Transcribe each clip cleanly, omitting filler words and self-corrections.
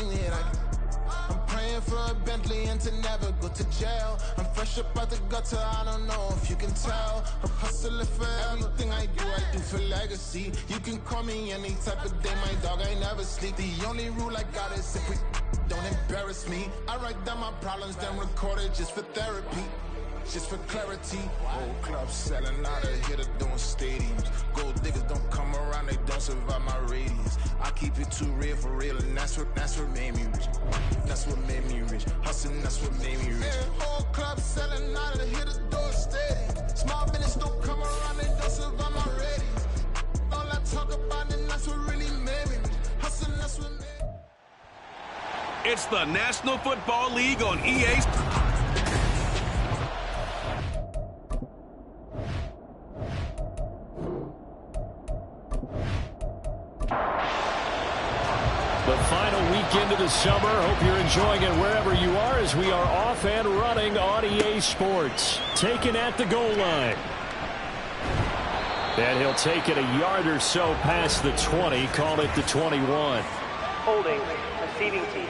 anything that I can. I'm praying for a Bentley and to never go to jail. I'm fresh up out the gutter, I don't know if you can tell. I'm hustling for everything I do for legacy. You can call me any type of day, my dog, I never sleep. The only rule I got is if we don't embarrass me. I write down my problems, then record it just for therapy. Just for clarity, old clubs selling out of here to doing stadiums. Gold diggers don't come around, they don't survive my radius. I keep it too real for real, and that's what made me rich. That's what made me rich. Hustling, that's what made me rich. Whole clubs selling out of here to doing stadiums. Small business don't come around, they don't survive my radius. All I talk about, and that's what really made me rich. Hustling, that's what made me rich. It's the National Football League on EA. The final weekend of the summer. Hope you're enjoying it wherever you are as we are off and running on EA Sports. Taken at the goal line. And he'll take it a yard or so past the 20. Call it the 21. Holding, receiving team.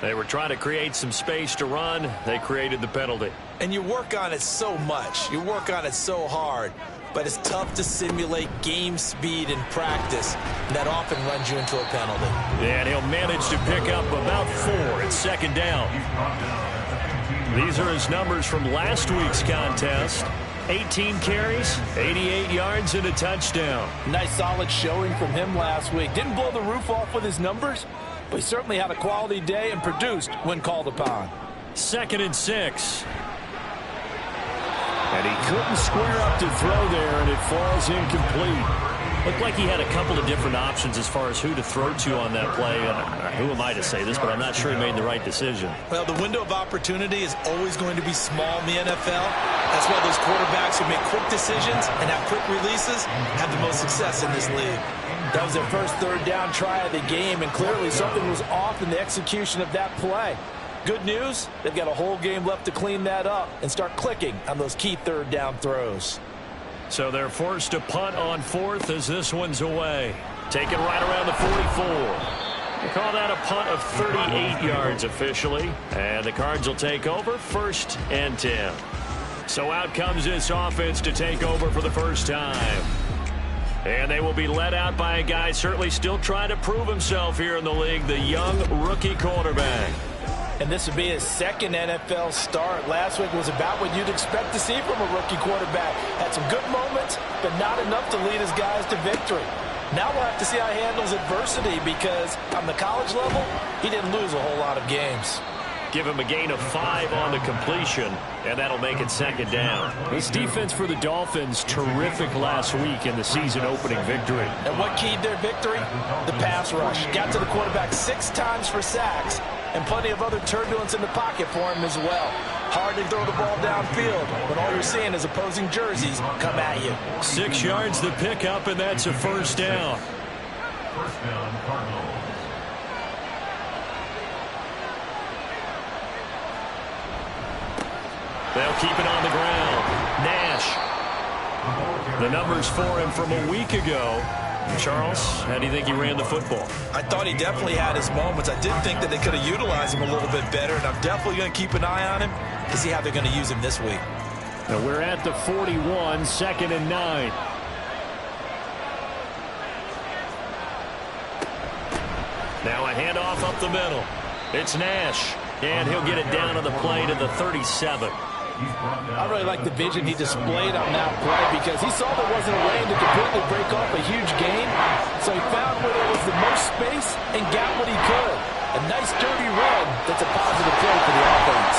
They were trying to create some space to run. They created the penalty. And you work on it so much. You work on it so hard. But it's tough to simulate game speed in practice. And that often runs you into a penalty. And he'll manage to pick up about 4 at second down. These are his numbers from last week's contest. 18 carries, 88 yards, and a touchdown. Nice solid showing from him last week. Didn't blow the roof off with his numbers, but he certainly had a quality day and produced when called upon. 2nd and 6. And he couldn't square up to throw there, and it falls incomplete. Looked like he had a couple of different options as far as who to throw to on that play. Who am I to say this, but I'm not sure he made the right decision. Well, the window of opportunity is always going to be small in the NFL. That's why those quarterbacks who make quick decisions and have quick releases have the most success in this league. That was their first third down try of the game, and clearly something was off in the execution of that play. Good news, they've got a whole game left to clean that up and start clicking on those key third down throws. So they're forced to punt on 4th as this one's away. Taken right around the 44. They call that a punt of 38 yards officially. And the Cards will take over 1st and 10. So out comes this offense to take over for the first time. And they will be led out by a guy certainly still trying to prove himself here in the league, the young rookie quarterback. And this would be his 2nd NFL start. Last week was about what you'd expect to see from a rookie quarterback. Had some good moments, but not enough to lead his guys to victory. Now we'll have to see how he handles adversity because on the college level, he didn't lose a whole lot of games. Give him a gain of 5 on the completion, and that'll make it 2nd down. This defense for the Dolphins, terrific last week in the season-opening victory. And what keyed their victory? The pass rush. Got to the quarterback 6 times for sacks, and plenty of other turbulence in the pocket for him as well. Hard to throw the ball downfield when all you're seeing is opposing jerseys come at you. 6 yards the pickup, and that's a 1st down. First down, Cardinals. They'll keep it on the ground. Nash. The numbers for him from a week ago. Charles, how do you think he ran the football? I thought he definitely had his moments. I did think that they could have utilized him a little bit better, and I'm definitely going to keep an eye on him to see how they're going to use him this week. Now we're at the 41, 2nd and 9. Now a handoff up the middle. It's Nash, and he'll get it down on the play to the 37. I really like the vision he displayed on that play because he saw there wasn't a lane to completely break off a huge gain. So he found where there was the most space and got what he could. A nice dirty run that's a positive play for the offense.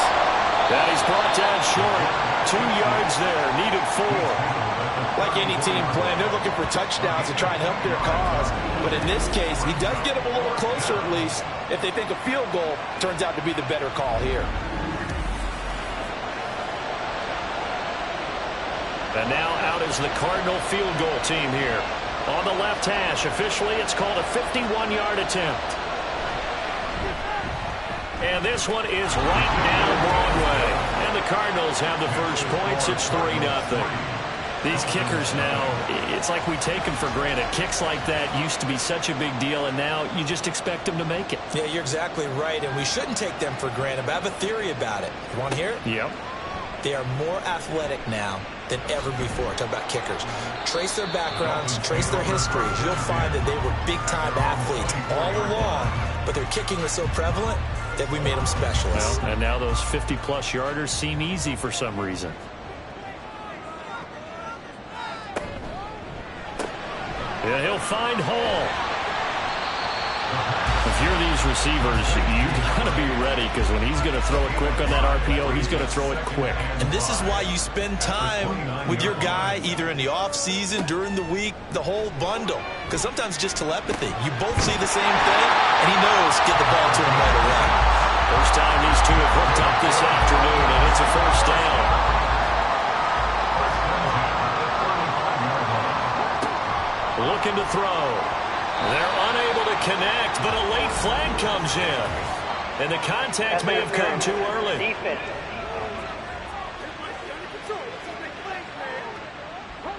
That he's brought down short. 2 yards there, needed 4. Like any team playing, they're looking for touchdowns to try and help their cause. But in this case, he does get them a little closer at least if they think a field goal turns out to be the better call here. And now out is the Cardinal field goal team here. On the left hash, officially it's called a 51-yard attempt. And this one is right down Broadway. And the Cardinals have the first points. It's 3-0. These kickers now, it's like we take them for granted. Kicks like that used to be such a big deal, and now you just expect them to make it. Yeah, you're exactly right, and we shouldn't take them for granted, but I have a theory about it. You want to hear it? Yep. They are more athletic now than ever before. Talk about kickers. Trace their backgrounds, trace their histories. You'll find that they were big-time athletes all along, but their kicking was so prevalent that we made them specialists. Well, and now those 50-plus yarders seem easy for some reason. Yeah, he'll find Hall. If you're these receivers, you got to be ready, because when he's going to throw it quick on that RPO, he's going to throw it quick. And this is why you spend time with your guy either in the offseason, during the week, the whole bundle. Because sometimes just telepathy. You both see the same thing, and he knows get the ball to him right away. First time these two have hooked up this afternoon, and it's a first down. Looking to throw. They're unable to connect, but a late flag comes in. And the contact may have come too early. Defense.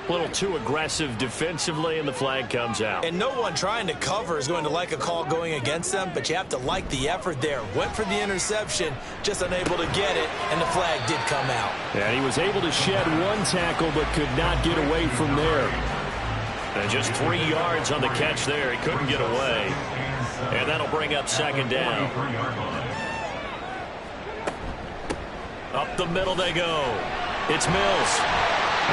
A little too aggressive defensively, and the flag comes out. And no one trying to cover is going to like a call going against them, but you have to like the effort there. Went for the interception, just unable to get it, and the flag did come out. And he was able to shed one tackle, but could not get away from there. And just 3 yards on the catch there. He couldn't get away. And that'll bring up second down. Up the middle they go. It's Mills.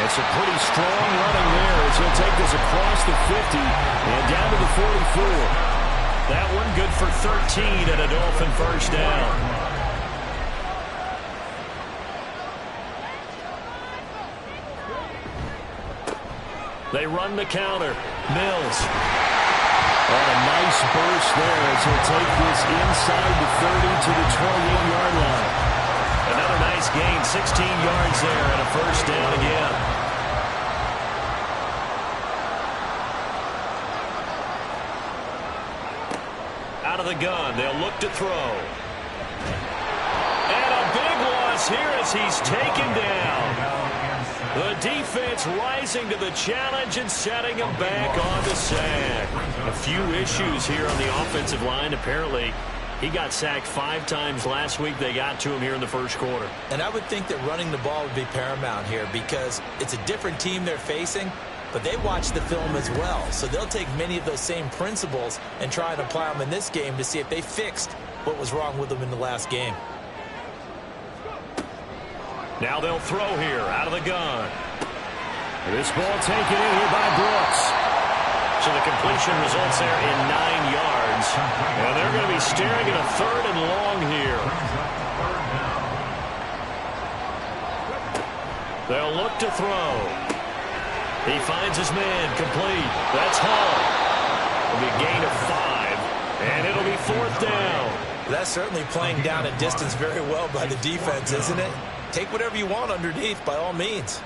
It's a pretty strong running there as he'll take this across the 50 and down to the 44. That one good for 13 and a Dolphin first down. They run the counter. Mills. On a nice burst there as he'll take this inside the 30 to the 28-yard line. Another nice gain, 16 yards there and a first down again. Out of the gun, they'll look to throw. And a big loss here as he's taken down. The defense rising to the challenge and setting him back on the sack. A few issues here on the offensive line. Apparently, he got sacked 5 times last week. They got to him here in the first quarter. And I would think that running the ball would be paramount here because it's a different team they're facing, but they watch the film as well. So they'll take many of those same principles and try and apply them in this game to see if they fixed what was wrong with them in the last game. Now they'll throw here out of the gun. This ball taken in here by Brooks. So the completion results there in 9 yards. And they're going to be staring at a 3rd and long here. They'll look to throw. He finds his man complete. That's Hall. It'll be a gain of 5. And it'll be 4th down. That's certainly playing down a distance very well by the defense, isn't it? Take whatever you want underneath, by all means.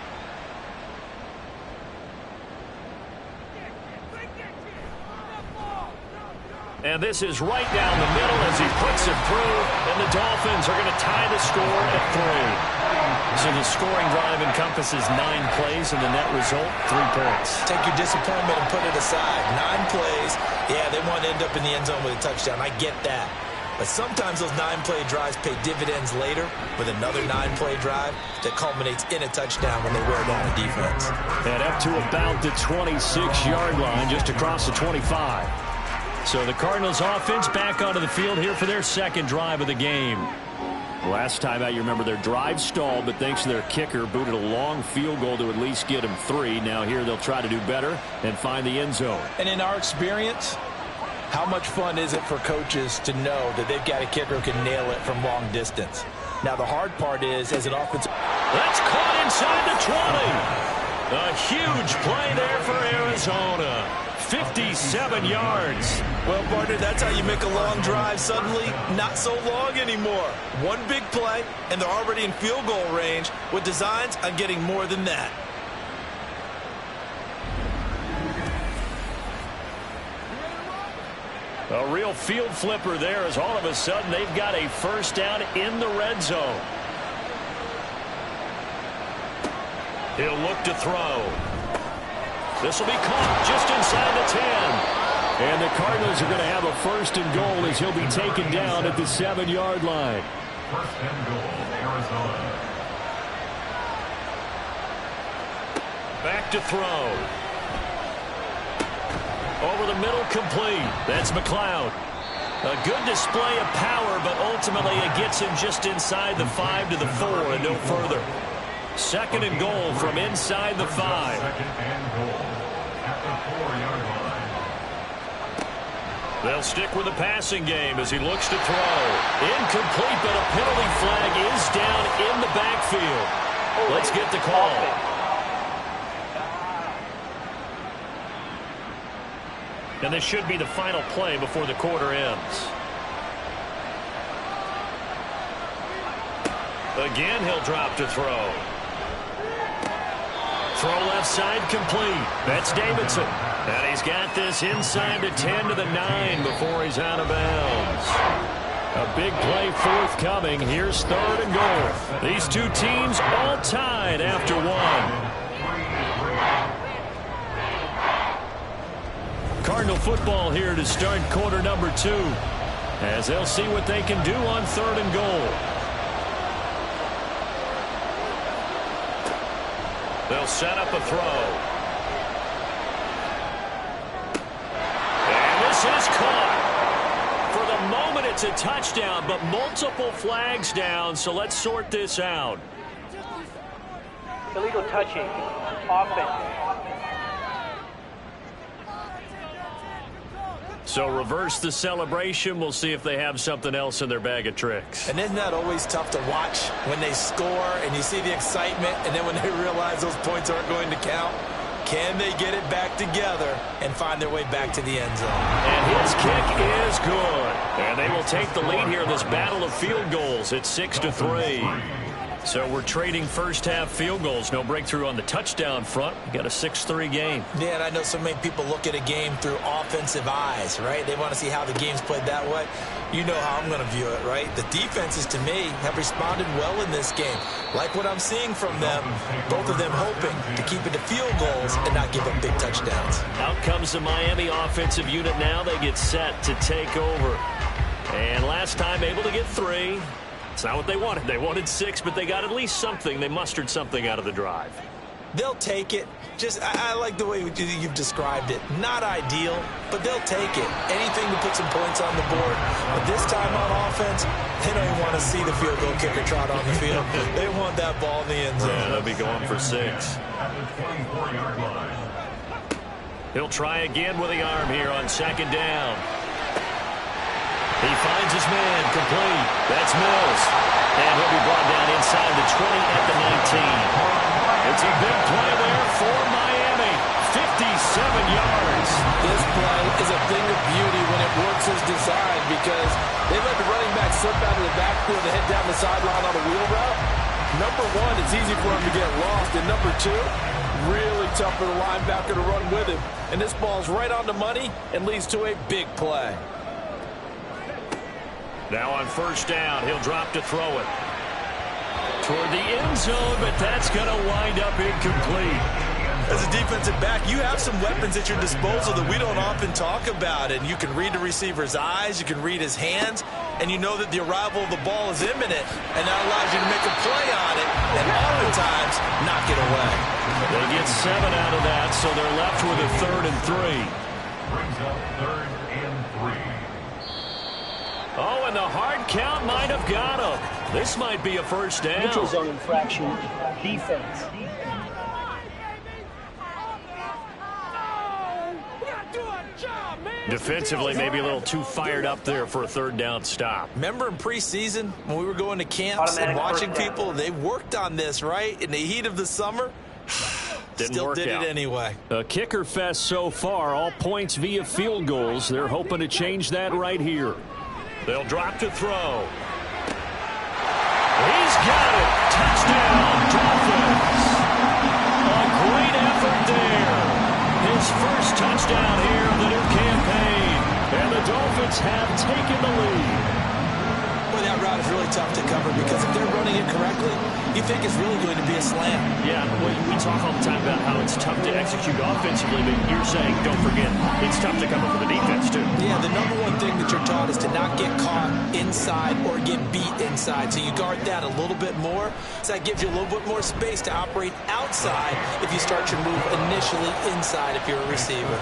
And this is right down the middle as he puts it through, and the Dolphins are going to tie the score at 3. So the scoring drive encompasses 9 plays, and the net result, 3 points. Take your disappointment and put it aside. 9 plays. Yeah, they want to end up in the end zone with a touchdown. I get that. But sometimes those 9-play drives pay dividends later with another 9-play drive that culminates in a touchdown when they wear down the defense. And up to about the 26-yard line, just across the 25. So the Cardinals offense back onto the field here for their second drive of the game. Last time out, you remember their drive stalled, but thanks to their kicker, booted a long field goal to at least get them 3. Now here they'll try to do better and find the end zone. And in our experience, how much fun is it for coaches to know that they've got a kicker who can nail it from long distance? Now, the hard part is, as an offensive... That's caught inside the 20. A huge play there for Arizona. 57 yards. Well, partner, that's how you make a long drive suddenly not so long anymore. One big play, and they're already in field goal range with designs on getting more than that. A real field flipper there as all of a sudden they've got a first down in the red zone. He'll look to throw. This will be caught just inside the 10. And the Cardinals are going to have a 1st and goal as he'll be taken down at the 7-yard line. 1st and goal, Arizona. Back to throw. Over the middle, complete. That's McLeod. A good display of power, but ultimately it gets him just inside the 5 to the 4 and no further. 2nd and goal from inside the 5. 2nd and goal at the 4-yard line. They'll stick with the passing game as he looks to throw. Incomplete, but a penalty flag is down in the backfield. Let's get the call. And this should be the final play before the quarter ends. Again, he'll drop to throw. Throw left side complete. That's Davidson. And he's got this inside the 10 to the 9 before he's out of bounds. A big play forthcoming. Here's 3rd and goal. These two teams all tied after 1. Cardinal football here to start quarter number 2. As they'll see what they can do on 3rd and goal. They'll set up a throw. And this is caught. For the moment, it's a touchdown, but multiple flags down, so let's sort this out. Illegal touching. Offense. So reverse the celebration. We'll see if they have something else in their bag of tricks. And isn't that always tough to watch when they score and you see the excitement, and then when they realize those points aren't going to count? Can they get it back together and find their way back to the end zone? And his kick is good. And they will take the lead here in this battle of field goals at 6-3. So we're trading first half field goals. No breakthrough on the touchdown front. We got a 6-3 game. Yeah, and I know so many people look at a game through offensive eyes, right? They want to see how the game's played that way. You know how I'm going to view it, right? The defenses, to me, have responded well in this game. Like what I'm seeing from them, both of them hoping to keep it to field goals and not give up big touchdowns. Out comes the Miami offensive unit now. They get set to take over. And last time able to get 3. It's not what they wanted. They wanted 6, but they got at least something. They mustered something out of the drive. They'll take it. I like the way you've described it. Not ideal, but they'll take it. Anything to put some points on the board. But this time on offense, they don't even want to see the field goal kicker trot on the field. They want that ball in the end zone. Yeah, they'll be going for 6. At the 24-yard line. He'll try again with the arm here on 2nd down. He finds his man, complete. That's Mills. And he'll be brought down inside the 20 at the 19. It's a big play there for Miami. 57 yards. This play is a thing of beauty when it works as designed, because they let the running back slip out of the backfield and head down the sideline on a wheel route. Number 1, it's easy for him to get lost. And number 2, really tough for the linebacker to run with him. And this ball's right on the money and leads to a big play. Now on 1st down, he'll drop to throw it. Toward the end zone, but that's going to wind up incomplete. As a defensive back, you have some weapons at your disposal that we don't often talk about. And you can read the receiver's eyes, you can read his hands, and you know that the arrival of the ball is imminent. And that allows you to make a play on it and oftentimes knock it away. They get 7 out of that, so they're left with a 3rd and 3. Brings up 3rd and 3. Oh, and the hard count might have got him. This might be a 1st down. Neutral zone infraction. Defense. Defensively, maybe a little too fired up there for a 3rd down stop. Remember in preseason when we were going to camps and watching people, they worked on this, right? In the heat of the summer, still did it anyway. A kicker fest so far, all points via field goals. They're hoping to change that right here. They'll drop to throw. He's got it. Touchdown, Dolphins. A great effort there. His first touchdown here of the new campaign. And the Dolphins have taken the lead. Boy, that route is really tough to cover because if they're running it correctly, you think it's really going to be a slam. Yeah, we talk all the time about how it's tough to execute offensively, but you're saying, don't forget, it's tough to cover for the defense, too. Yeah, the number one thing that you're taught is to not get caught inside or get beat inside. So you guard that a little bit more. So that gives you a little bit more space to operate outside if you start your move initially inside if you're a receiver.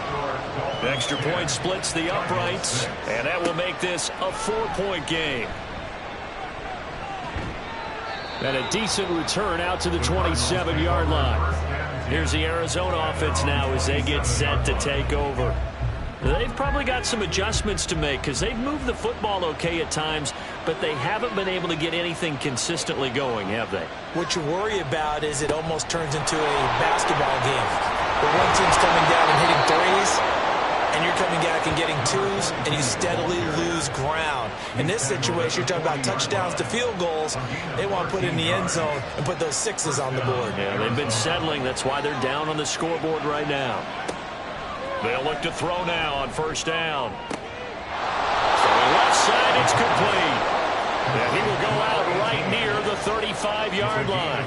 The extra point splits the uprights, and that will make this a 4-point game. And a decent return out to the 27-yard line. Here's the Arizona offense now as they get set to take over. They've probably got some adjustments to make because they've moved the football okay at times, but they haven't been able to get anything consistently going, have they? What you worry about is it almost turns into a basketball game where one team's coming down and hitting threes, and you're coming back and getting twos, and you steadily lose ground. In this situation, you're talking about touchdowns to field goals. They want to put it in the end zone and put those sixes on the board. Yeah, they've been settling. That's why they're down on the scoreboard right now. They'll look to throw now on first down. From the left side, it's complete. And he will go out right near the 35-yard line.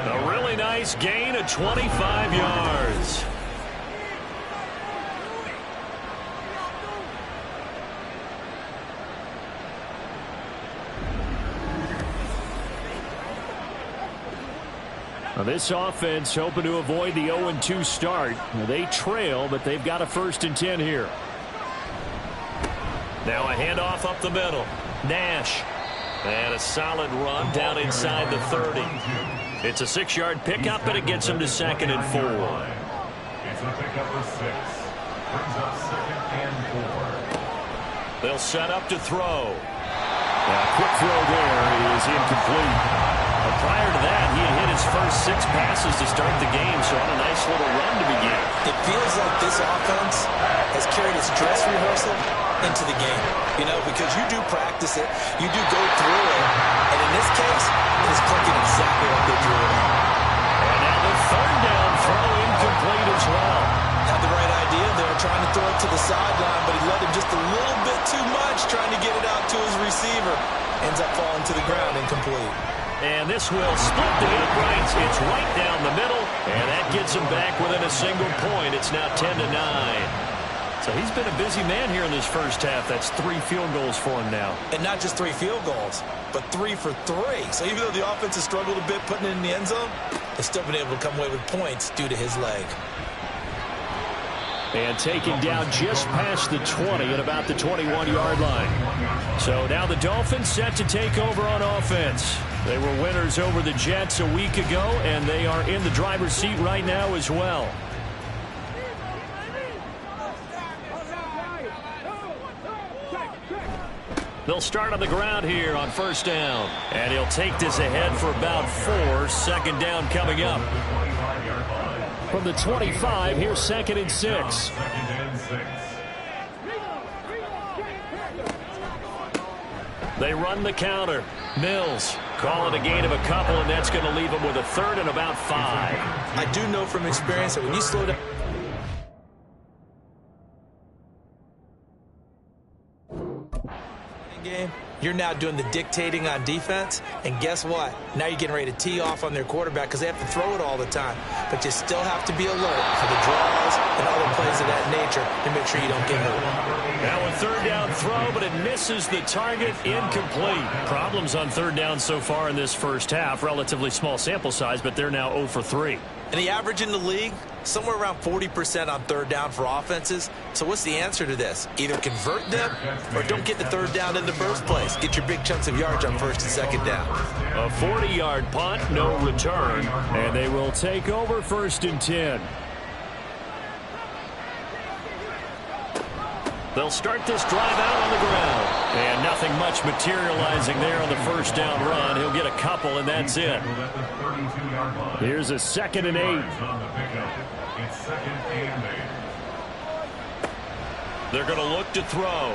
A really nice gain of 25 yards. Now this offense hoping to avoid the 0-2 start. They trail, but they've got a 1st and 10 here. Now a handoff up the middle. Nash. And a solid run down inside the 30. It's a 6-yard pickup, and it gets him to 2nd and 4. It's a pickup of 6. Brings up 2nd and 4. They'll set up to throw. A quick throw there is incomplete. Prior to that, he had hit his first 6 passes to start the game, so on a nice little run to begin. It feels like this offense has carried its dress rehearsal into the game, you know, because you do practice it, you do go through it, and in this case, it is clicking exactly like they drew it up. And now the 3rd down throw incomplete as well. Had the right idea there, trying to throw it to the sideline, but he let him just a little bit too much, trying to get it out to his receiver. Ends up falling to the ground incomplete. And this will split the uprights. It's right down the middle, and that gets him back within a single point. It's now 10-9. So he's been a busy man here in this first half. That's 3 field goals for him now. And not just 3 field goals, but 3 for 3. So even though the offense has struggled a bit putting it in the end zone, they've still been able to come away with points due to his leg. And taken down just past the 20 at about the 21-yard line. So now the Dolphins set to take over on offense. They were winners over the Jets a week ago, and they are in the driver's seat right now as well. They'll start on the ground here on first down. And he'll take this ahead for about 4. 2nd down coming up. From the 25, here's 2nd and 6. They run the counter. Mills calling a gain of a couple, and that's going to leave him with a 3rd and about 5. I do know from experience that when you slow down game, you're now doing the dictating on defense, and guess what? Now you're getting ready to tee off on their quarterback because they have to throw it all the time. But you still have to be alert for the draws and other plays of that nature to make sure you don't get hurt. Now a 3rd down throw, but it misses the target. Incomplete. Problems on 3rd down so far in this first half. Relatively small sample size, but they're now 0 for 3. And the average in the league, somewhere around 40% on 3rd down for offenses. So what's the answer to this? Either convert them or don't get the 3rd down in the first place. Get your big chunks of yards on 1st and 2nd down. A 40-yard punt, no return, and they will take over 1st and 10. They'll start this drive out on the ground. And nothing much materializing there on the first down run. He'll get a couple, and that's it. Here's a 2nd and 8. They're going to look to throw.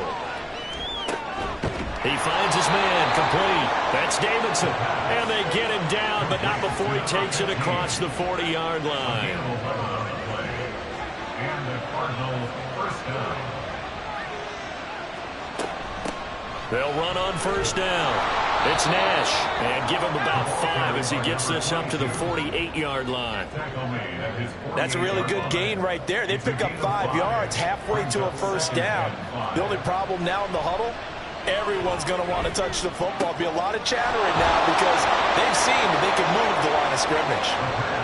He finds his man, complete. That's Davidson. And they get him down, but not before he takes it across the 40-yard line. And the Cardinals first down. They'll run on first down. It's Nash, and give him about 5 as he gets this up to the 48-yard line. That's a really good gain right there. They pick up 5 yards halfway to a first down. The only problem now in the huddle, everyone's going to want to touch the football. Be a lot of chattering now because they've seen that they can move the line of scrimmage.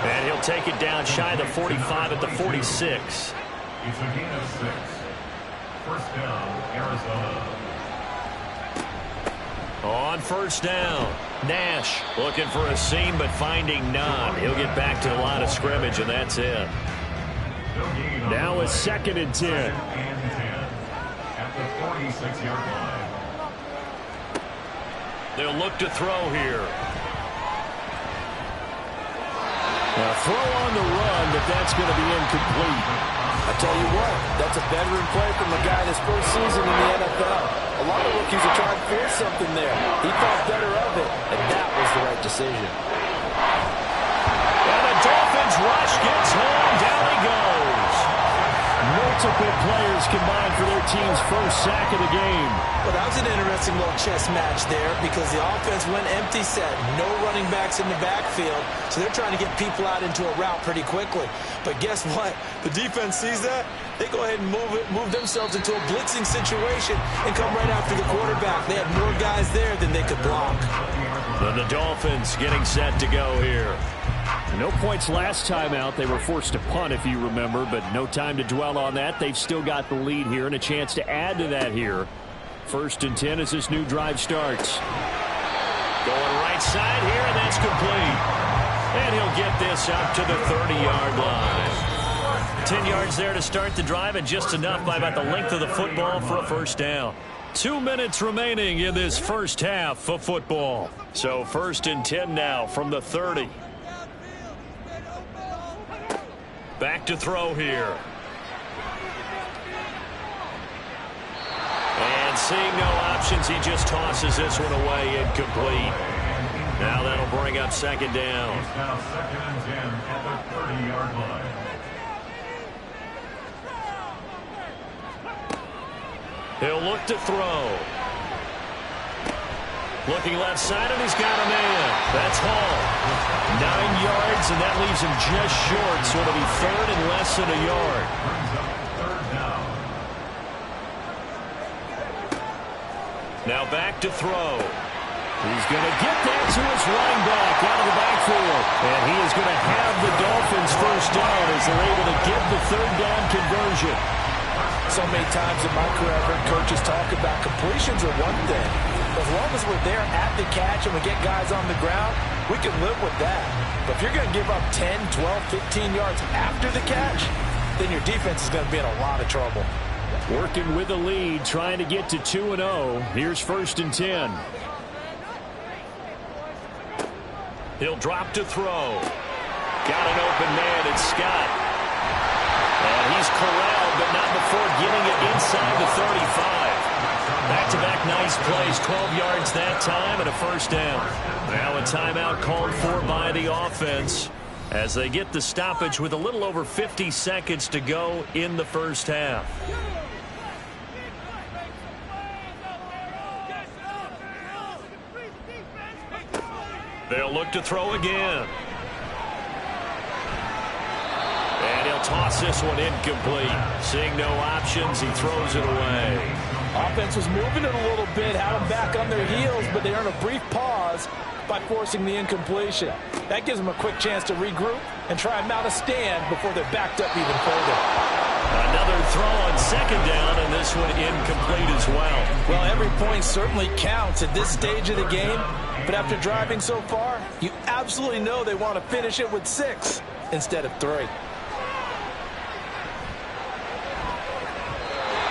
And he'll take it down shy of the 45 at the 46. It's a gain of 6. First down, Arizona. On first down, Nash looking for a seam but finding none. He'll get back to the line of scrimmage, and that's it. Now it's 2nd and 10. Second and 10 at the 46-yard line. They'll look to throw here. Now throw on the run, but that's going to be incomplete. I tell you what, that's a veteran play from a guy in his first season in the NFL. A lot of rookies are trying to force something there. He thought better of it, and that was the right decision. And the Dolphins rush gets home. Down he goes. Multiple players combined for their team's first sack of the game. Well, that was an interesting little chess match there because the offense went empty set. No running backs in the backfield, so they're trying to get people out into a route pretty quickly. But guess what? The defense sees that. They go ahead and move themselves into a blitzing situation and come right after the quarterback. They had more guys there than they could block. And the Dolphins getting set to go here. No points last time out. They were forced to punt, if you remember, but no time to dwell on that. They've still got the lead here and a chance to add to that here. 1st and 10 as this new drive starts. Going right side here, and that's complete. And he'll get this up to the 30-yard line. 10 yards there to start the drive, and just enough by about the length of the football for a first down. 2 minutes remaining in this first half of football. So 1st and 10 now from the 30. Back to throw here. And seeing no options, he just tosses this one away, incomplete. Now that'll bring up 2nd down. It's now 2nd and 10 at the 30-yard line. He'll look to throw. Looking left side, and he's got a man. That's Hall. 9 yards, and that leaves him just short, so it'll be 3rd and less than a yard. Now back to throw. He's going to get that to his running back out of the backfield. And he is going to have the Dolphins first down as they're able to get the 3rd down conversion. So many times in my career, I've heard coaches talk about completions are one thing. As long as we're there at the catch and we get guys on the ground, we can live with that. But if you're going to give up 10, 12, 15 yards after the catch, then your defense is going to be in a lot of trouble. Working with the lead, trying to get to 2-0. Here's 1st and 10. He'll drop to throw. Got an open man, it's Scott. And he's corralled, but not before getting it inside the 35. Back-to-back nice plays, 12 yards that time and a first down. Now a timeout called for by the offense as they get the stoppage with a little over 50 seconds to go in the first half. They'll look to throw again. And he'll toss this one incomplete. Seeing no options, he throws it away. Offense was moving it a little bit, had them back on their heels, but they earn a brief pause by forcing the incompletion. That gives them a quick chance to regroup and try and mount a stand before they're backed up even further. Another throw on 2nd down, and this one incomplete as well. Well, every point certainly counts at this stage of the game, but after driving so far, you absolutely know they want to finish it with 6 instead of 3.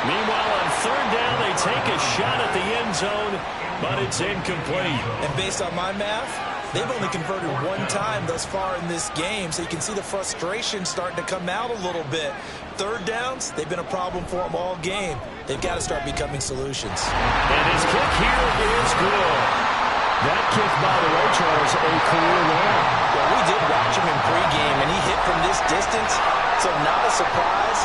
Meanwhile, on 3rd down, they take a shot at the end zone, but it's incomplete. And based on my math, they've only converted 1 time thus far in this game, so you can see the frustration starting to come out a little bit. 3rd downs, they've been a problem for them all game. They've got to start becoming solutions. And his kick here is good. That kick, by the way, Charles, a career long. Well, we did watch him in pregame, and he hit from this distance, so not a surprise.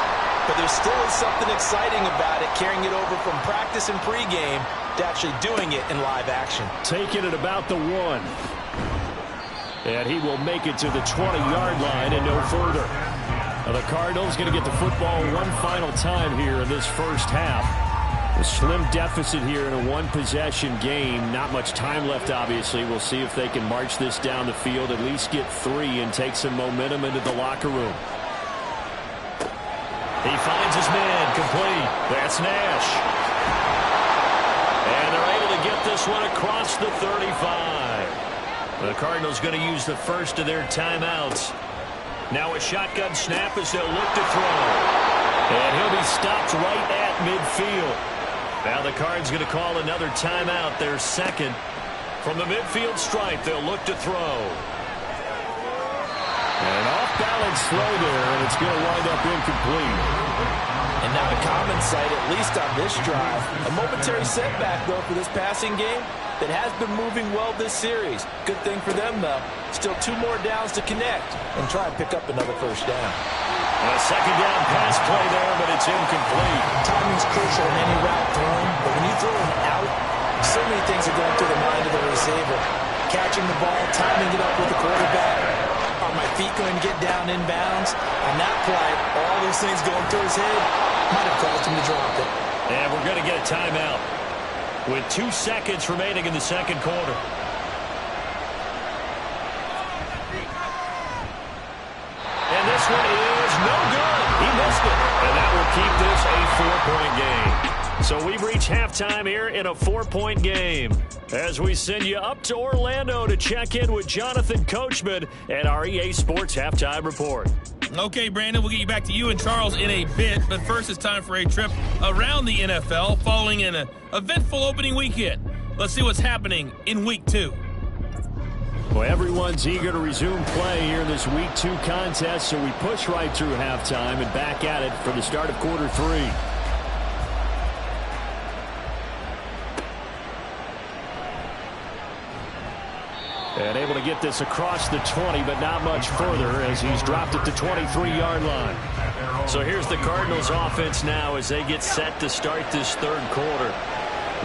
but there still is something exciting about it, carrying it over from practice and pregame to actually doing it in live action. Taking it about the 1. And he will make it to the 20-yard line and no further. Now the Cardinals going to get the football one final time here in this first half. A slim deficit here in a one-possession game. Not much time left, obviously. We'll see if they can march this down the field, at least get 3 and take some momentum into the locker room. He finds his man, complete. That's Nash. And they're able to get this one across the 35. The Cardinals going to use the first of their timeouts. Now a shotgun snap as they'll look to throw. And he'll be stopped right at midfield. Now the Cards going to call another timeout, their second. From the midfield stripe, they'll look to throw. An off-balance throw there, and it's going to wind up incomplete. And not a common sight, at least on this drive. A momentary setback, though, for this passing game that has been moving well this series. Good thing for them, though. Still 2 more downs to connect and try and pick up another first down. A second down pass play there, but it's incomplete. Timing's crucial in any route thrown, but when you throw an out, so many things are going through the mind of the receiver. Catching the ball, timing it up with the quarterback. Are my feet going to get down inbounds? On that play, all those things going through his head might have caused him to drop it. And we're going to get a timeout with 2 seconds remaining in the second quarter. And this one is no good. He missed it. And that will keep this a 4-point game. So we've reached halftime here in a 4-point game. As we send you up to Orlando to check in with Jonathan Coachman at our EA Sports Halftime Report. Okay, Brandon, we'll get you back to you and Charles in a bit. But first, it's time for a trip around the NFL following an eventful opening weekend. Let's see what's happening in Week 2. Well, everyone's eager to resume play here in this Week 2 contest, so we push right through halftime and back at it for the start of quarter 3. And able to get this across the 20, but not much further as he's dropped at the 23-yard line. So here's the Cardinals offense now as they get set to start this third quarter.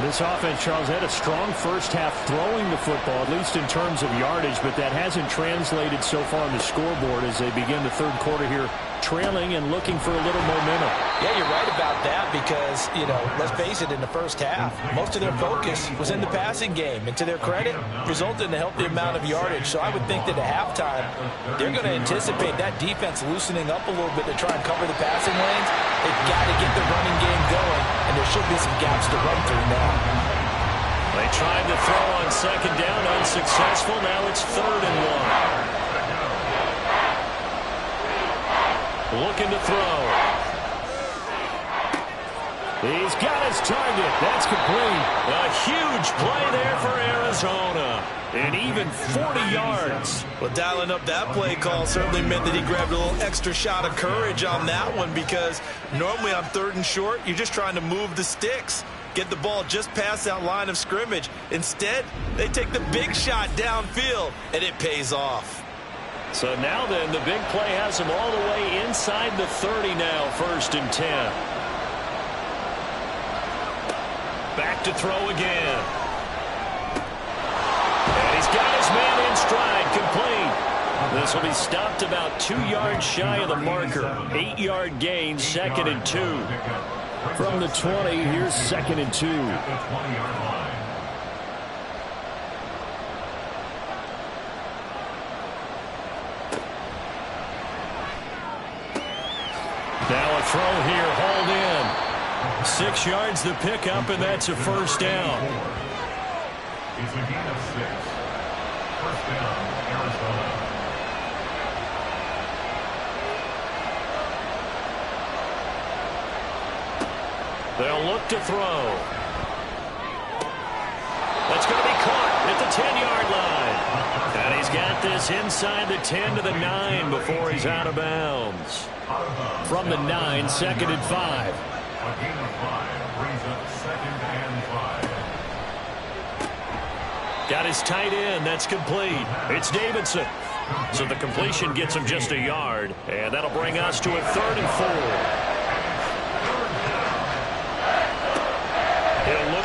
This offense, Charles, had a strong first half throwing the football, at least in terms of yardage, but that hasn't translated so far on the scoreboard as they begin the third quarter here, trailing and looking for a little momentum. Yeah, you're right about that because, let's face it, in the first half, most of their focus was in the passing game. And to their credit, resulted in a healthy amount of yardage. So I would think that at halftime, they're going to anticipate that defense loosening up a little bit to try and cover the passing lanes. They've got to get the running game going, and there should be some gaps to run through now. They tried to throw on second down, unsuccessful. Now it's 3rd and 1. Looking to throw. He's got his target. That's complete. A huge play there for Arizona. And even 40 yards. Well, dialing up that play call certainly meant that he grabbed a little extra shot of courage on that one because normally on 3rd and short, you're just trying to move the sticks. Get the ball just past that line of scrimmage. Instead, they take the big shot downfield, and it pays off. So now then, the big play has him all the way inside the 30 now, 1st and 10. Back to throw again. And he's got his man in stride, complete. This will be stopped about 2 yards shy of the marker. 8-yard gain, 2nd and 2. From the 20, here's 2nd and 2. Now a throw here, hauled in. 6 yards the pickup, and that's a first down. It's a gain of 6. First down, Arizona. They'll look to throw. That's going to be caught at the 10-yard line. And he's got this inside the 10 to the 9 before he's out of bounds. From the 9, 2nd and 5. A gain of 5 brings up 2nd and 5. Got his tight end. That's complete. It's Davidson. So the completion gets him just a yard. And that'll bring us to a 3rd and 4.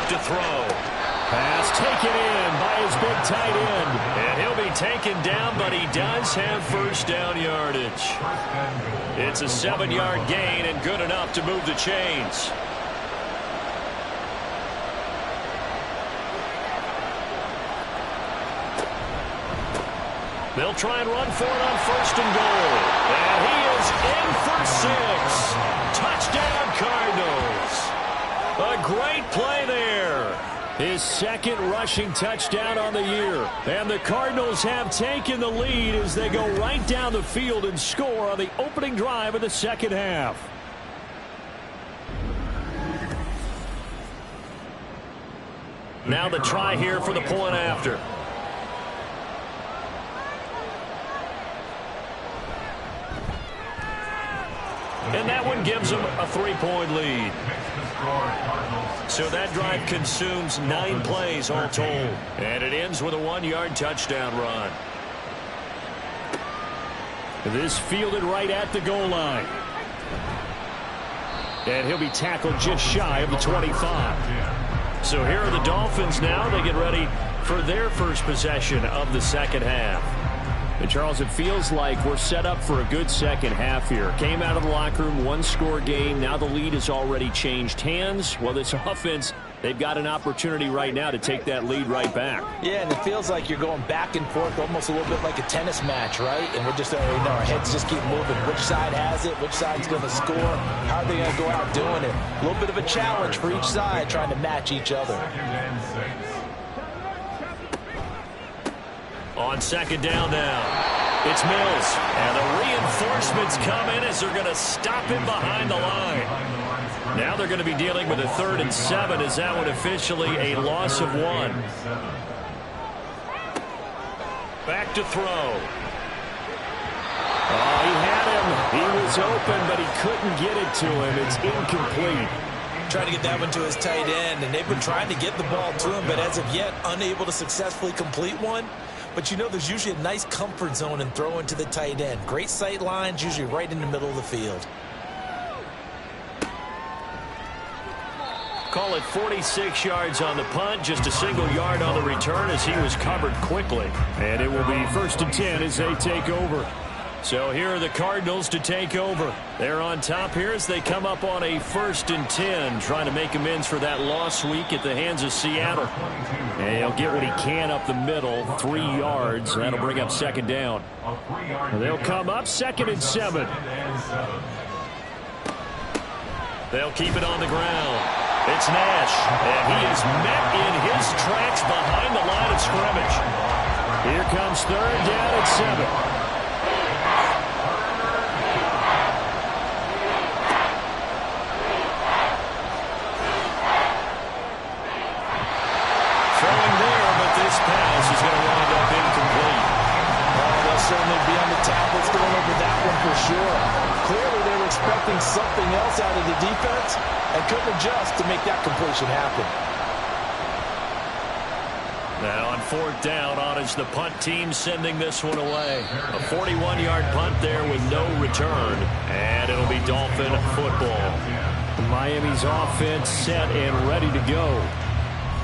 back to throw. Pass taken in by his big tight end. And he'll be taken down, but he does have first down yardage. It's a 7-yard gain and good enough to move the chains. They'll try and run for it on first and goal. And he is in for 6. Touchdown, Cardinals. A great play there. His second rushing touchdown on the year. And the Cardinals have taken the lead as they go right down the field and score on the opening drive of the second half. Now the try here for the point after. And that one gives them a 3-point lead. So that drive consumes 9 plays all told. And it ends with a 1-yard touchdown run. This fielded right at the goal line. And he'll be tackled just shy of the 25. So here are the Dolphins now. They get ready for their first possession of the second half. And Charles, it feels like we're set up for a good second half here. Came out of the locker room, 1-score game. Now the lead has already changed hands. Well, this offense, they've got an opportunity right now to take that lead right back. Yeah, and it feels like you're going back and forth, almost a little bit like a tennis match, right? And we're just, our heads just keep moving. Which side has it? Which side's going to score? How are they going to go out doing it? A little bit of a challenge for each side, trying to match each other. On second down now, it's Mills. And the reinforcements come in as they're going to stop him behind the line. Now they're going to be dealing with a 3rd and 7 as that one officially a loss of 1. Back to throw. Oh, he had him. He was open, but he couldn't get it to him. It's incomplete. Trying to get that one to his tight end, and they've been trying to get the ball to him, but as of yet, unable to successfully complete one. But you know, there's usually a nice comfort zone in throwing to the tight end. Great sight lines, usually right in the middle of the field. Call it 46 yards on the punt, just a single yard on the return as he was covered quickly. And it will be 1st and 10 as they take over. So here are the Cardinals to take over. They're on top here as they come up on a 1st and 10, trying to make amends for that lost week at the hands of Seattle. And he'll get what he can up the middle, 3 yards. That'll bring up second down. They'll come up 2nd and 7. They'll keep it on the ground. It's Nash, and he is met in his tracks behind the line of scrimmage. Here comes 3rd down at 7. Pass is going to wind up incomplete. Oh, they'll certainly be on the tablets going over that one for sure. Clearly they were expecting something else out of the defense and couldn't adjust to make that completion happen. Now on 4th down, on is the punt team sending this one away. A 41-yard punt there with no return, and it'll be Dolphin football. Miami's offense set and ready to go.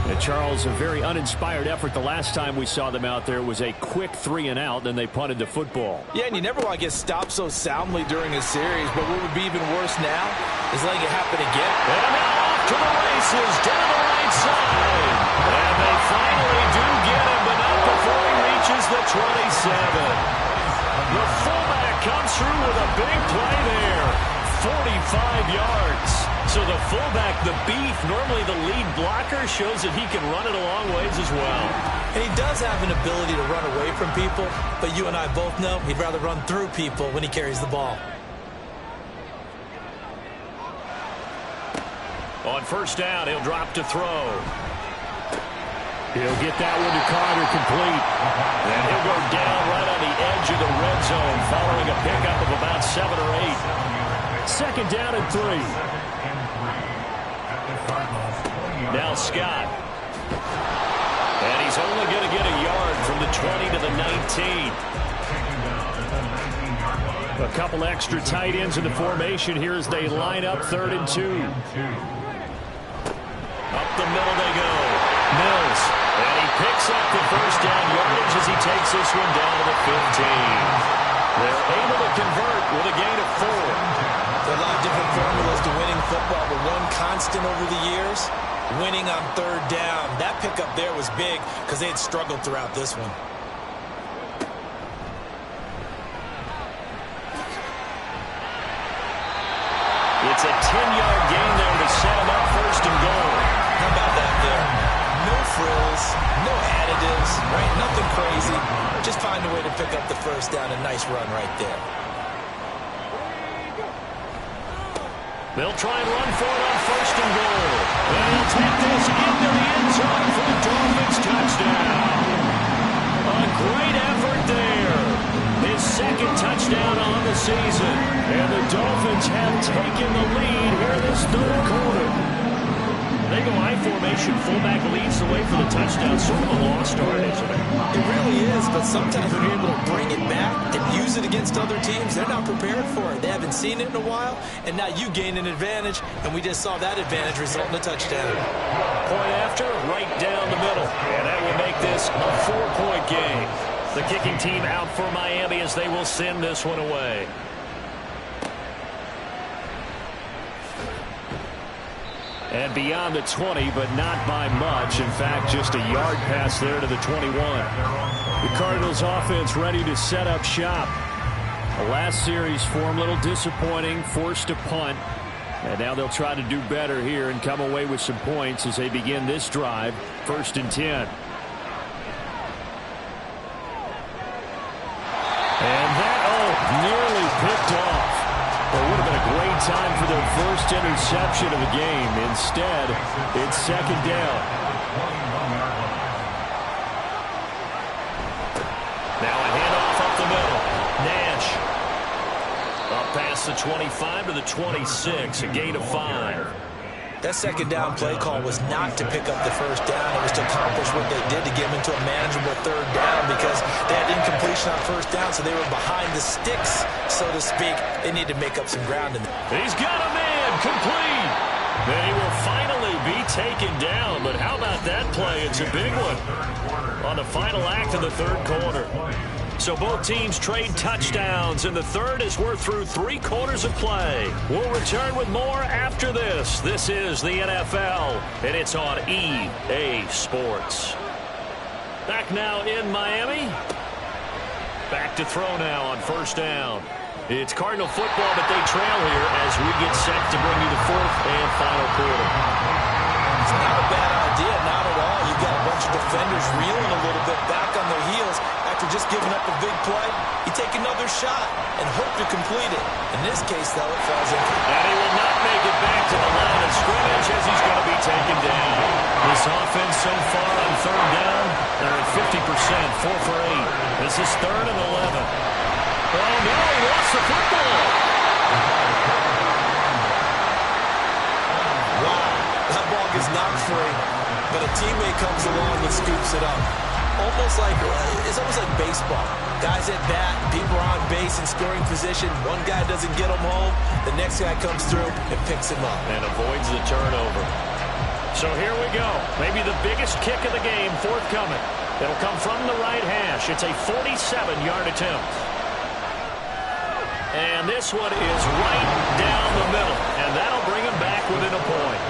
And Charles, a very uninspired effort. The last time we saw them out there was a quick 3 and out, then they punted the football. Yeah, and you never want to get stopped so soundly during a series, but what would be even worse now is letting it happen again. And now off to the races, down the right side. And they finally do get him, but not before he reaches the 27. The fullback comes through with a big play there. 45 yards. So the fullback, the beef, normally the lead blocker, shows that he can run it a long ways as well. And he does have an ability to run away from people, but you and I both know he'd rather run through people when he carries the ball. On 1st down, he'll drop to throw. He'll get that one to Carter complete. And he'll go down right on the edge of the red zone following a pickup of about 7 or 8. 2nd down and 3. Now Scott. And he's only going to get a yard from the 20 to the 19. A couple extra tight ends in the formation here as they line up 3rd and 2. A the middle they go. Mills. And he picks up the first down yardage as he takes this one down to the 15. They're able to convert with a gain of 4. There are a lot of different formulas to winning football, but one constant over the years, winning on third down. That pickup there was big because they had struggled throughout this one. It's a 10-yard gain there to set him up first and goal. How about that there? No frills, no additives, right? Nothing crazy. Just find a way to pick up the first down. A nice run right there. They'll try and run for it on first and goal. And he'll take this into the end zone for the Dolphins touchdown. A great effort there. His second touchdown on the season. And the Dolphins have taken the lead here in this third quarter. They go I formation, fullback leads the way for the touchdown. Sort of a lost art, isn't it? It really is, but sometimes when you're able to bring it back and use it against other teams, they're not prepared for it. They haven't seen it in a while, and now you gain an advantage, and we just saw that advantage result in a touchdown. Point after, right down the middle. And that will make this a 4-point game. The kicking team out for Miami as they will send this one away. And beyond the 20, but not by much. In fact, just a yard pass there to the 21. The Cardinals offense ready to set up shop. The last series for them, a little disappointing, forced to punt. And now they'll try to do better here and come away with some points as they begin this drive. 1st and 10. And that, nearly picked off. It would have been a great time for their first interception of the game. Instead, it's second down. Now a handoff up the middle. Nash. Up past the 25 to the 26. A gain of 5. That second down play call was not to pick up the first down. It was to accomplish what they did to get them into a manageable third down because they had incompletion on first down, so they were behind the sticks, so to speak. They need to make up some ground. He's got a man complete. And he will finally be taken down. But how about that play? It's a big one on the final act of the third quarter. So both teams trade touchdowns in the third as we're through 3 quarters of play. We'll return with more after this. This is the NFL, and it's on EA Sports. Back now in Miami. Back to throw now on first down. It's Cardinal football, but they trail here as we get set to bring you the 4th and final quarter. It's not a bad idea, not at all. You've got a bunch of defenders reeling a little bit back on their heels after just giving up a big play. You take another shot and hope to complete it. In this case, though, it falls in. And he will not make it back to the line of scrimmage as he's going to be taken down. This offense so far on third down, they're at 50%, 4 for 8. This is 3rd and 11. Oh, no, he lost the football. Wow, that ball gets knocked free, but a teammate comes along and scoops it up. It's almost like baseball. Guys at bat, people are on base in scoring position. One guy doesn't get them home. The next guy comes through and picks him up. And avoids the turnover. So here we go. Maybe the biggest kick of the game forthcoming. It'll come from the right hash. It's a 47-yard attempt. And this one is right down the middle. And that'll bring him back within a point.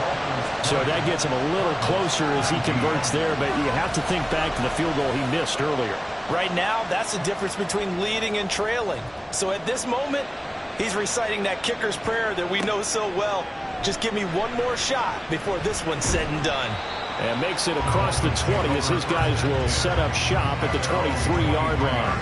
So that gets him a little closer as he converts there, but you have to think back to the field goal he missed earlier. Right now, that's the difference between leading and trailing. So at this moment, he's reciting that kicker's prayer that we know so well. Just give me one more shot before this one's said and done. And makes it across the 20 as his guys will set up shop at the 23-yard line.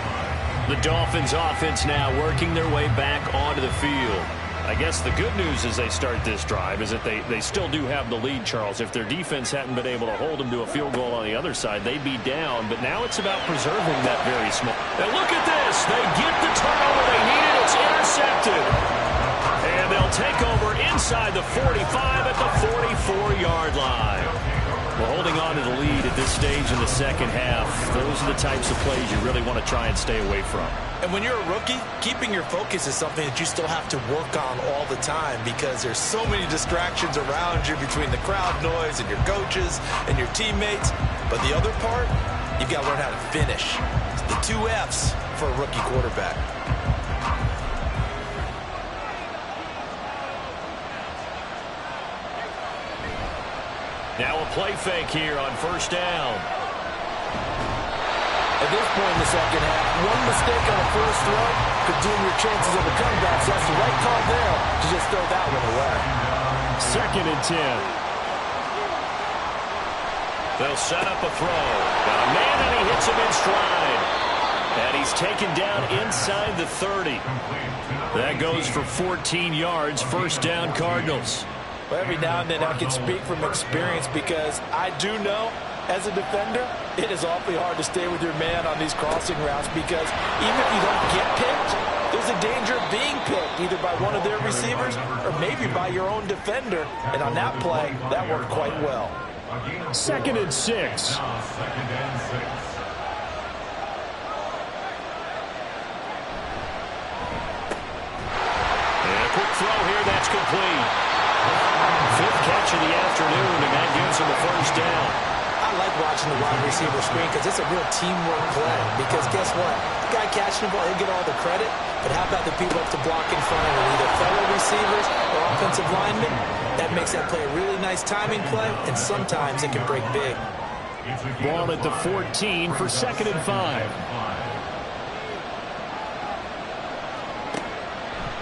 The Dolphins offense now working their way back onto the field. I guess the good news as they start this drive is that they still do have the lead, Charles. If their defense hadn't been able to hold them to a field goal on the other side, they'd be down. But now it's about preserving that very small. And look at this. They get the turnover they needed. It's intercepted. And they'll take over inside the 45 at the 44-yard line. Well, holding on to the lead at this stage in the second half, those are the types of plays you really want to try and stay away from. And when you're a rookie, keeping your focus is something that you still have to work on all the time because there's so many distractions around you between the crowd noise and your coaches and your teammates. But the other part, you've got to learn how to finish. It's the 2 F's for a rookie quarterback. Now a play fake here on first down. At this point in the second half, one mistake on a first throw could doom your chances of a comeback. So that's the right call there to just throw that one away. 2nd and 10. They'll set up a throw. Got a man, and he hits him in stride. And he's taken down inside the 30. That goes for 14 yards. First down, Cardinals. Well, every now and then I can speak from experience because I do know, as a defender, it is awfully hard to stay with your man on these crossing routes because even if you don't get picked, there's a danger of being picked either by one of their receivers or maybe by your own defender. And on that play, that worked quite well. 2nd and 6. And a quick throw here, that's complete. 5th catch of the afternoon, and that gives him a first down. I like watching the wide receiver screen because it's a real teamwork play. Because guess what? The guy catching the ball, he'll get all the credit. But how about the people up to block in front of him, either fellow receivers or offensive linemen? That makes that play a really nice timing play, and sometimes it can break big. Ball at the 14 for 2nd and 5.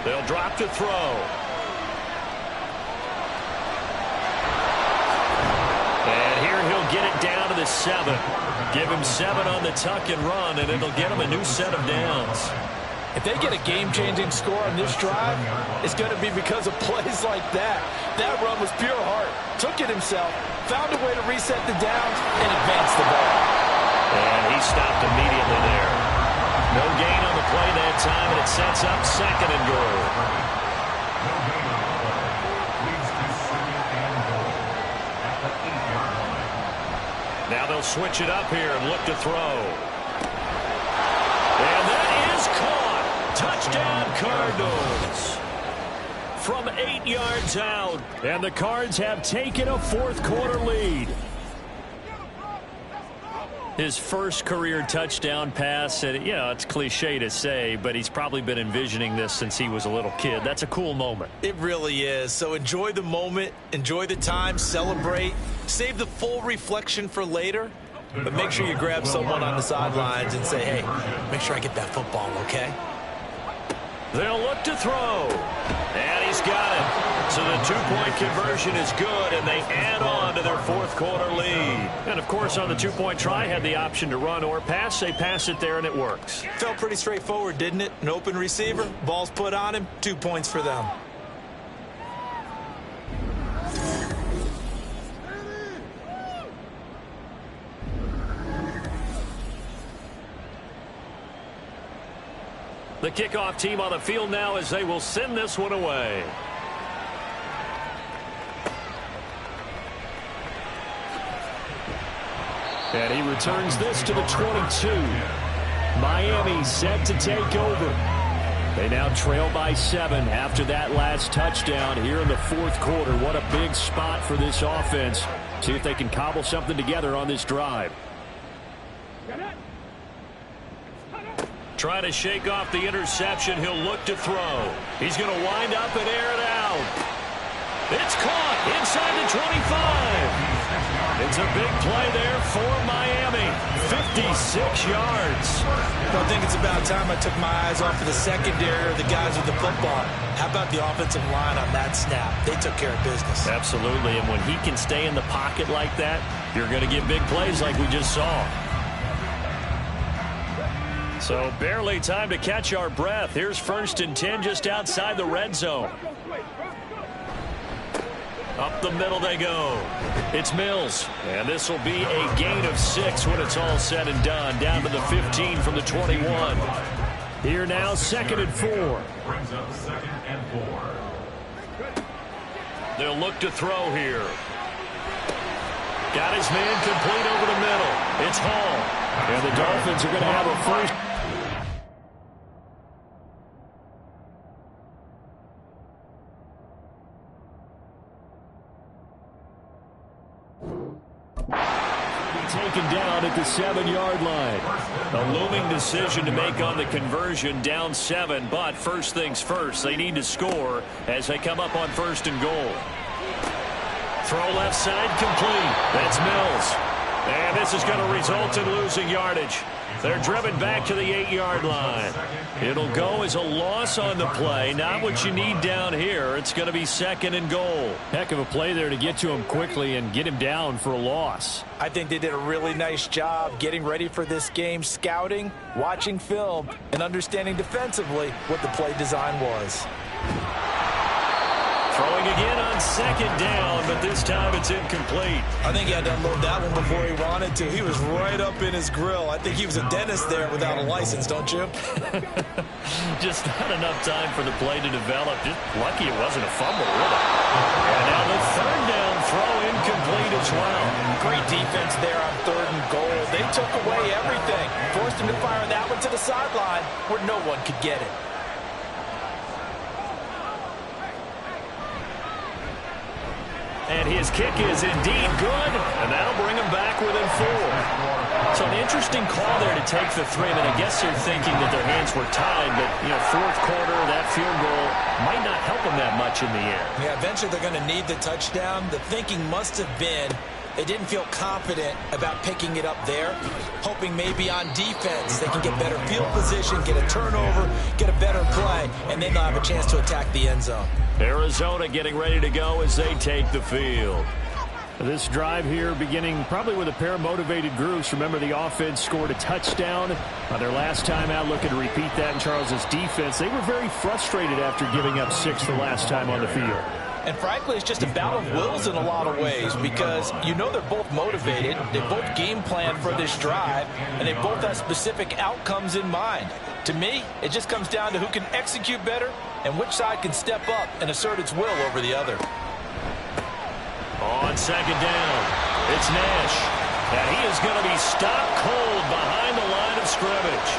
They'll drop to throw. And here he'll get it down to the 7. Give him 7 on the tuck and run, and it'll get him a new set of downs. If they get a game-changing score on this drive, it's going to be because of plays like that. That run was pure heart. Took it himself, found a way to reset the downs, and advance the ball. And he stopped immediately there. No gain on the play that time, and it sets up 2nd and goal. Now they'll switch it up here and look to throw. And that is caught. Touchdown, Cardinals. From 8 yards out. And the Cards have taken a 4th quarter lead. His first career touchdown pass, and it's cliche to say, but he's probably been envisioning this since he was a little kid. That's a cool moment. It really is. So enjoy the moment, enjoy the time, celebrate, save the full reflection for later, but make sure you grab someone on the sidelines and say, hey, make sure I get that football, okay? They'll look to throw. And he's got it. So the 2-point conversion is good, and they add on to their 4th quarter lead. And, of course, on the 2-point try, had the option to run or pass. They pass it there, and it works. Felt pretty straightforward, didn't it? An open receiver, ball's put on him, 2 points for them. The kickoff team on the field now as they will send this one away. And he returns this to the 22. Miami set to take over. They now trail by 7 after that last touchdown here in the 4th quarter. What a big spot for this offense. See if they can cobble something together on this drive. Trying to shake off the interception. He'll look to throw. He's going to wind up and air it out. It's caught inside the 25. It's a big play there for Miami. 56 yards. I think it's about time I took my eyes off of the secondary or the guys with the football. How about the offensive line on that snap? They took care of business. Absolutely, and when he can stay in the pocket like that, you're going to get big plays like we just saw. So barely time to catch our breath. Here's 1st and 10 just outside the red zone. Up the middle they go. It's Mills. And this will be a gain of 6 when it's all said and done. Down to the 15 from the 21. Here now, 2nd and 4. Brings up 2nd and 4. They'll look to throw here. Got his man complete over the middle. It's Hall. And the Dolphins are going to have a first. Taken down at the 7-yard line. A looming decision to make on the conversion, down 7, but first things first, they need to score as they come up on 1st and goal. Throw left side complete. That's Mills. And this is going to result in losing yardage. They're driven back to the 8-yard line. It'll go as a loss on the play. Not what you need down here. It's going to be 2nd and goal. Heck of a play there to get to him quickly and get him down for a loss. I think they did a really nice job getting ready for this game, scouting, watching film, and understanding defensively what the play design was. Throwing again on 2nd down, but this time it's incomplete. I think he had to unload that one before he wanted to. He was right up in his grill. I think he was a dentist there without a license, don't you? Just not enough time for the play to develop. Just lucky it wasn't a fumble, really. And now the 3rd down throw incomplete as well. Great defense there on 3rd and goal. They took away everything. Forced him to fire that one to the sideline where no one could get it. And his kick is indeed good, and that'll bring him back within 4. So an interesting call there to take the 3. I mean, I guess they're thinking that their hands were tied, but, 4th quarter, that field goal might not help them that much in the end. Yeah, eventually they're going to need the touchdown. The thinking must have been they didn't feel confident about picking it up there, hoping maybe on defense they can get better field position, get a turnover, get a better play, and then they'll have a chance to attack the end zone. Arizona getting ready to go as they take the field. This drive here beginning probably with a pair of motivated groups. Remember, the offense scored a touchdown on their last time out, looking to repeat that in Charles's defense. They were very frustrated after giving up 6 the last time on the field. And frankly, it's just a battle of wills in a lot of ways because they're both motivated, they both game plan for this drive, and they both have specific outcomes in mind. To me, it just comes down to who can execute better and which side can step up and assert its will over the other. On 2nd down, it's Nash. And he is going to be stopped cold behind the line of scrimmage.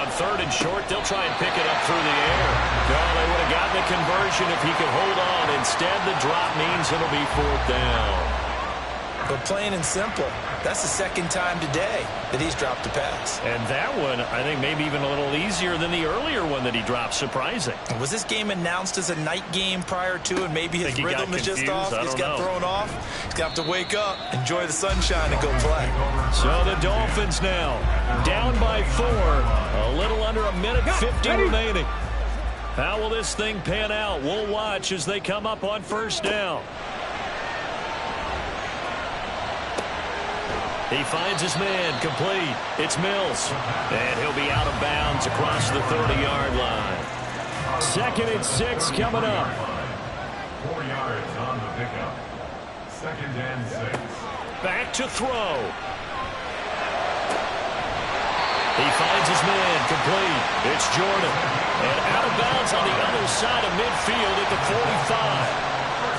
On 3rd and short, they'll try and pick it up through the air. No, they would have gotten the conversion if he could hold on. Instead, the drop means it'll be 4th down. But plain and simple, that's the 2nd time today that he's dropped a pass. And that one, I think, maybe even a little easier than the earlier one that he dropped. Surprising. Was this game announced as a night game prior to, and maybe his rhythm is just off? He's got thrown off. He's got to wake up, enjoy the sunshine, and go play. So the Dolphins now down by 4. A little under a minute 50 remaining. How will this thing pan out? We'll watch as they come up on 1st down. He finds his man complete. It's Mills. And he'll be out of bounds across the 30-yard line. 2nd and 6 coming up. 4 yards on the pickup. 2nd and 6. Back to throw. He finds his man complete. It's Jordan. And out of bounds on the other side of midfield at the 45.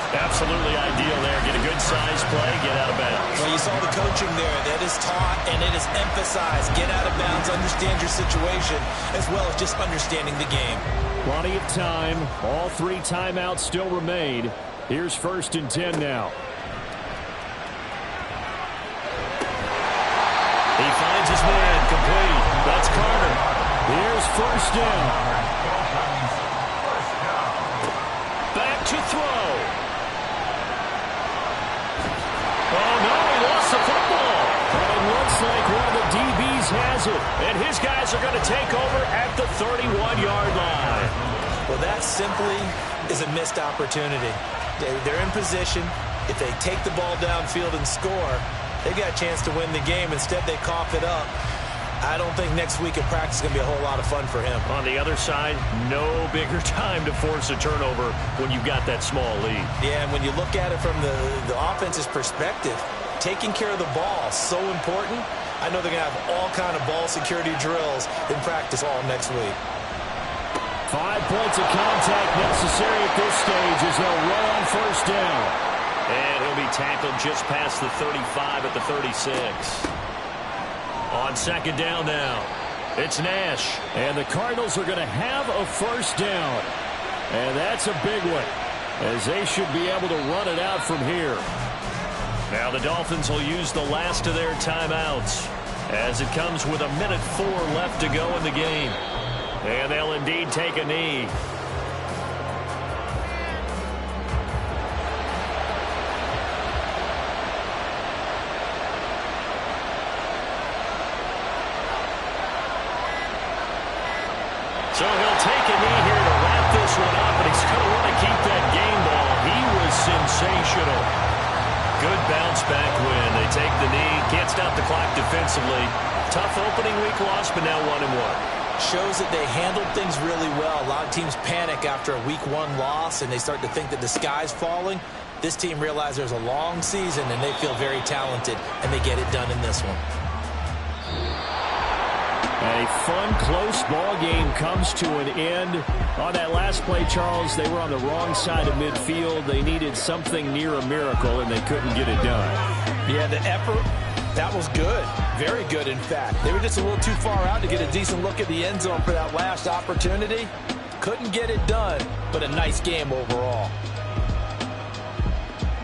Absolutely ideal there. Get a good size play, get out of bounds. Well, you saw the coaching there. That is taught and it is emphasized. Get out of bounds, understand your situation, as well as just understanding the game. Plenty of time. All 3 timeouts still remain. Here's 1st and 10 now. He finds his man complete. That's Carter. Here's 1st down. Back to throw. Oh, no, he lost the football. And it looks like one of the DBs has it. And his guys are going to take over at the 31-yard line. Well, that simply is a missed opportunity. They're in position. If they take the ball downfield and score, they got a chance to win the game. Instead, they cough it up. I don't think next week at practice is going to be a whole lot of fun for him. On the other side, no bigger time to force a turnover when you've got that small lead. Yeah, and when you look at it from the offense's perspective, taking care of the ball is so important. I know they're going to have all kind of ball security drills in practice all next week. 5 points of contact necessary at this stage as they'll roll first down. And he'll be tackled just past the 35 at the 36. On second down now, it's Nash. And the Cardinals are going to have a first down. And that's a big one, as they should be able to run it out from here. Now the Dolphins will use the last of their timeouts, as it comes with 1:04 left to go in the game. And they'll indeed take a knee. So he'll take a knee here to wrap this one up, and he's going to want to keep that game ball. He was sensational. Good bounce back win. They take the knee, can't stop the clock defensively. Tough opening week loss, but now 1-1. Shows that they handled things really well. A lot of teams panic after a week 1 loss, and they start to think that the sky's falling. This team realized there's a long season, and they feel very talented, and they get it done in this one. A fun, close ball game comes to an end. On that last play, Charles, they were on the wrong side of midfield. They needed something near a miracle, and they couldn't get it done. Yeah, the effort, that was good. Very good, in fact. They were just a little too far out to get a decent look at the end zone for that last opportunity. Couldn't get it done, but a nice game overall.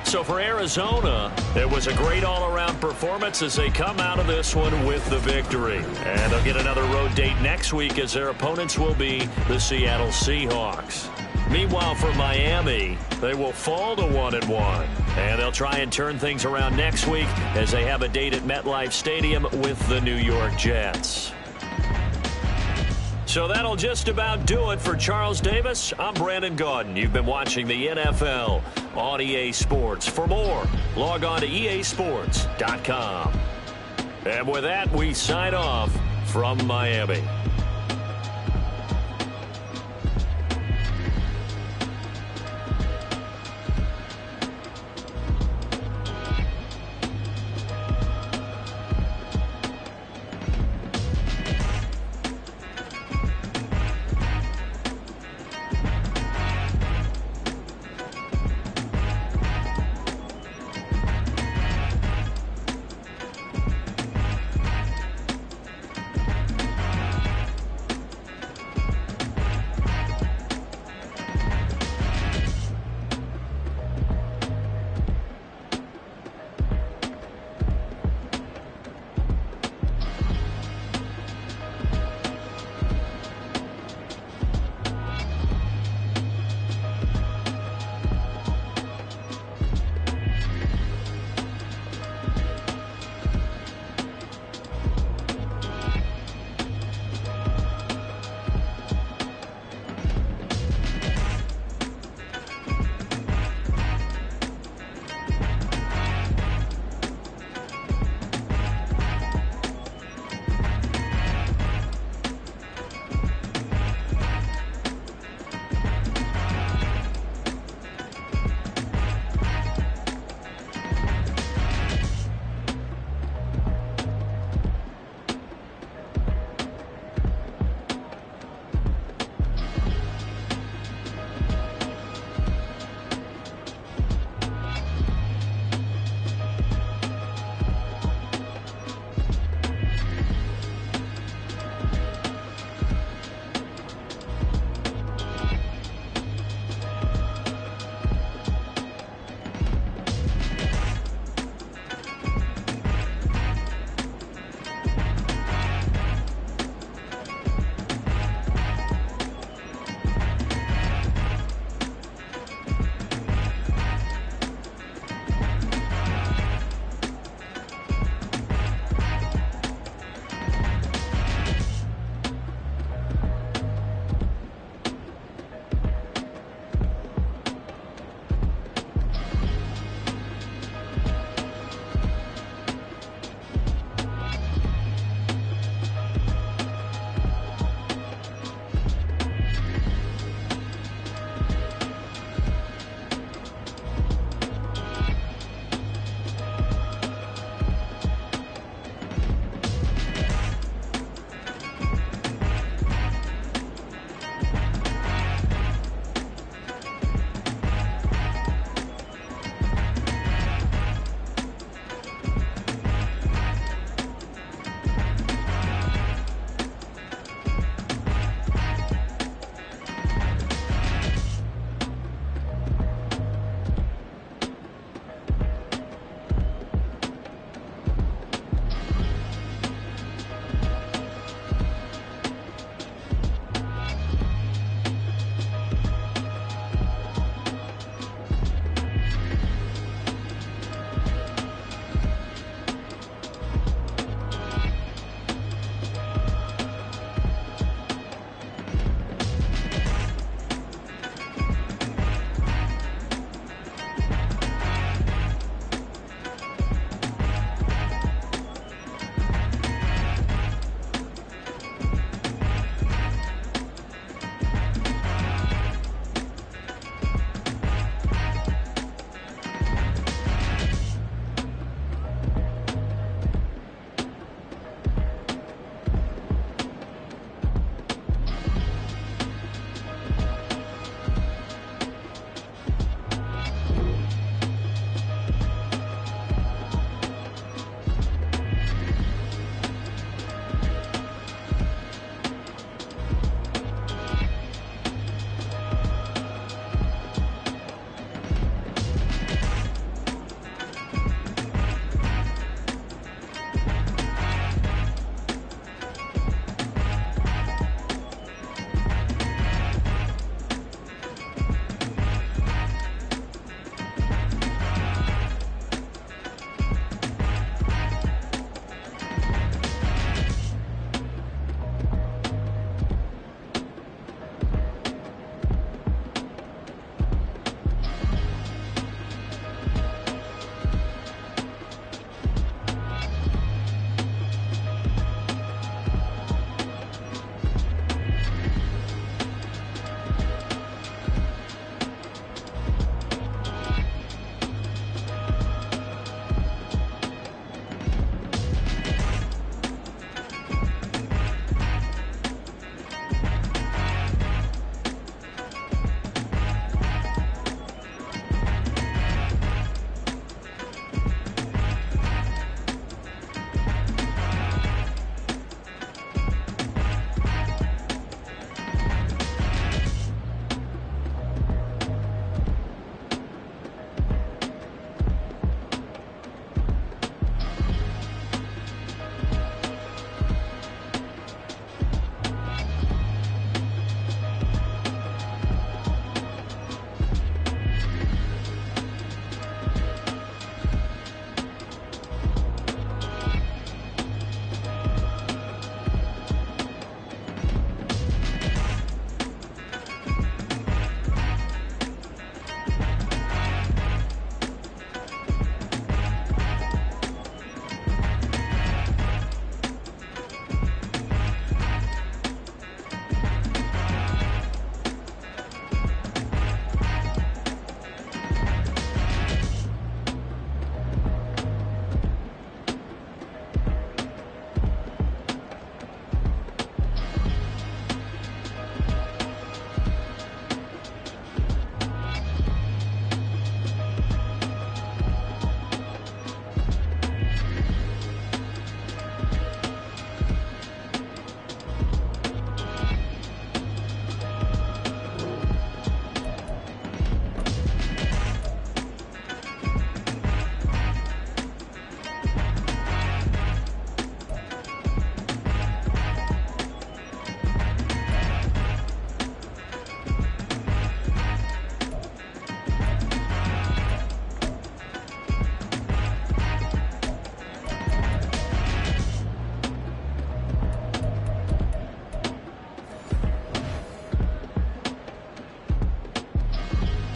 So for Arizona, it was a great all-around performance as they come out of this one with the victory. And they'll get another road date next week as their opponents will be the Seattle Seahawks. Meanwhile, for Miami, they will fall to 1-1. And they'll try and turn things around next week as they have a date at MetLife Stadium with the New York Jets. So that'll just about do it for Charles Davis. I'm Brandon Gaudin. You've been watching the NFL on EA Sports. For more, log on to easports.com. And with that, we sign off from Miami.